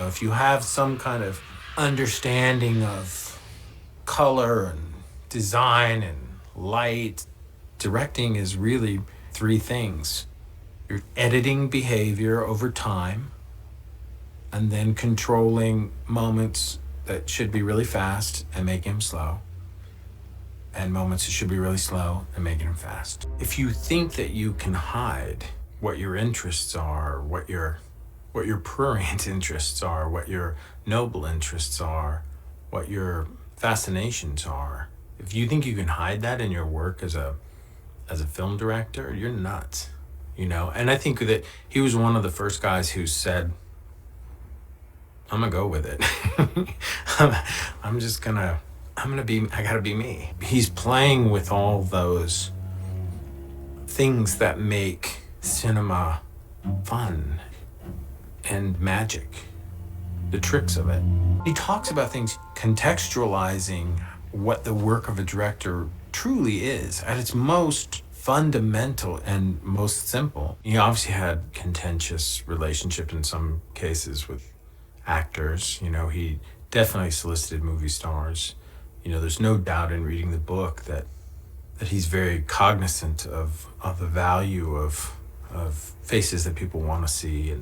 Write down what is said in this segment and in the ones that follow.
If you have some kind of understanding of color and design and light, directing is really three things. You're editing behavior over time, and then controlling moments that should be really fast and making them slow, and moments that should be really slow and making them fast. If you think that you can hide what your interests are, what your prurient interests are, what your noble interests are, what your fascinations are, if you think you can hide that in your work as a film director, you're nuts, you know? And I think that he was one of the first guys who said, I'm gonna go with it. I gotta be me. He's playing with all those things that make cinema fun and magic, the tricks of it. He talks about things, contextualizing what the work of a director truly is at its most fundamental and most simple. He obviously had contentious relationship in some cases with actors. You know, he definitely solicited movie stars. You know, there's no doubt in reading the book that he's very cognizant of the value of faces that people want to see,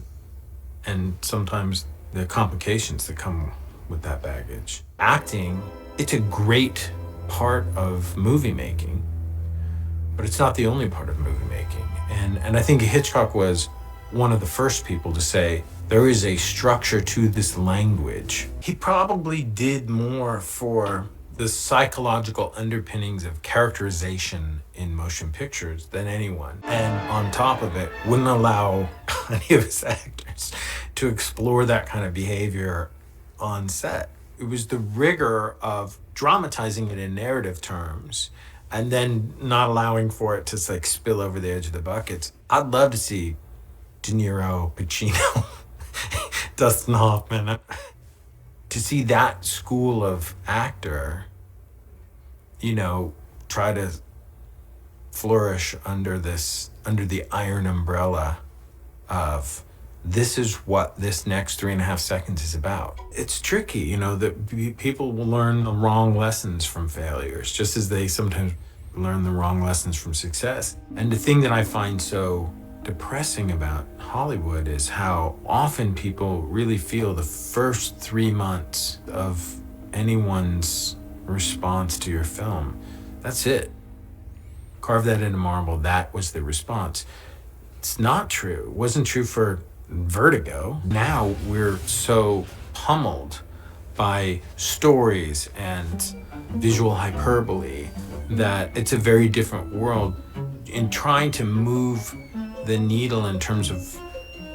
and sometimes the complications that come with that baggage. Acting, it's a great part of movie making, but it's not the only part of movie making. And I think Hitchcock was one of the first people to say, there is a structure to this language. He probably did more for the psychological underpinnings of characterization in motion pictures than anyone. And on top of it, wouldn't allow any of his actors to explore that kind of behavior on set. It was the rigor of dramatizing it in narrative terms and then not allowing for it to like spill over the edge of the buckets. I'd love to see De Niro, Pacino, Dustin Hoffman, to see that school of actor, you know, try to flourish under the iron umbrella of this is what this next 3.5 seconds is about. It's tricky, you know, that people will learn the wrong lessons from failures, just as they sometimes learn the wrong lessons from success. And the thing that I find so depressing about Hollywood is how often people really feel the first 3 months of anyone's response to your film, that's it. Carve that into marble, that was the response. It's not true. It wasn't true for Vertigo. Now we're so pummeled by stories and visual hyperbole that it's a very different world. In trying to move the needle in terms of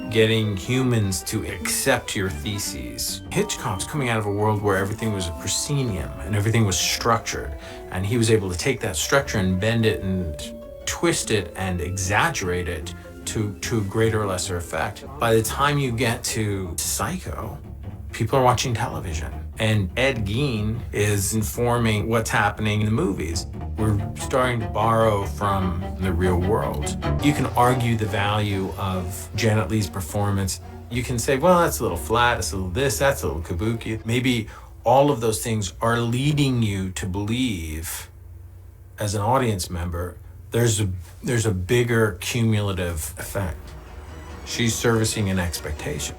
getting humans to accept your theses. Hitchcock's coming out of a world where everything was a proscenium and everything was structured, and he was able to take that structure and bend it and twist it and exaggerate it to greater or lesser effect. By the time you get to Psycho, people are watching television, and Ed Gein is informing what's happening in the movies. We're starting to borrow from the real world. You can argue the value of Janet Leigh's performance. You can say, well, that's a little flat, that's a little this, that's a little kabuki. Maybe all of those things are leading you to believe, as an audience member, there's a bigger cumulative effect. She's servicing an expectation.